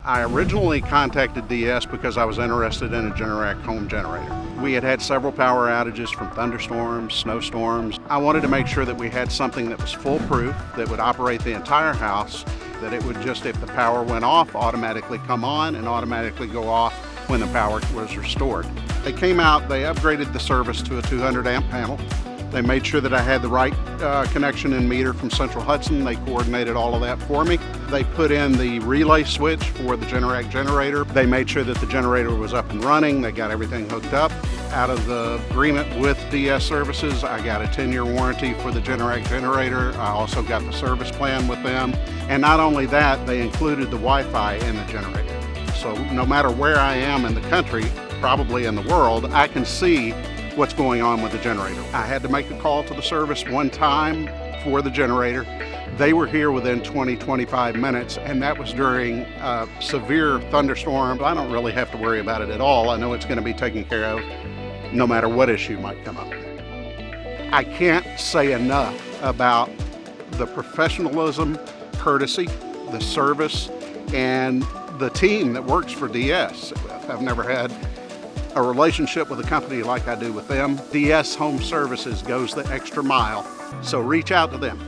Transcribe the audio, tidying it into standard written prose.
I originally contacted DS because I was interested in a Generac Home Generator. We had had several power outages from thunderstorms, snowstorms. I wanted to make sure that we had something that was foolproof, that would operate the entire house, that it would just, if the power went off, automatically come on and automatically go off when the power was restored. They came out, they upgraded the service to a 200 amp panel. They made sure that I had the right connection and meter from Central Hudson. They coordinated all of that for me. They put in the relay switch for the Generac Generator. They made sure that the generator was up and running. They got everything hooked up. Out of the agreement with DS Services, I got a 10-year warranty for the Generac Generator. I also got the service plan with them. And not only that, they included the Wi-Fi in the generator. So no matter where I am in the country, probably in the world, I can see what's going on with the generator. I had to make a call to the service one time for the generator. They were here within 20-25 minutes, and that was during a severe thunderstorm. I don't really have to worry about it at all. I know it's going to be taken care of no matter what issue might come up. I can't say enough about the professionalism, courtesy, the service, and the team that works for DS. I've never had a relationship with a company like I do with them. DS Home Services goes the extra mile, so reach out to them.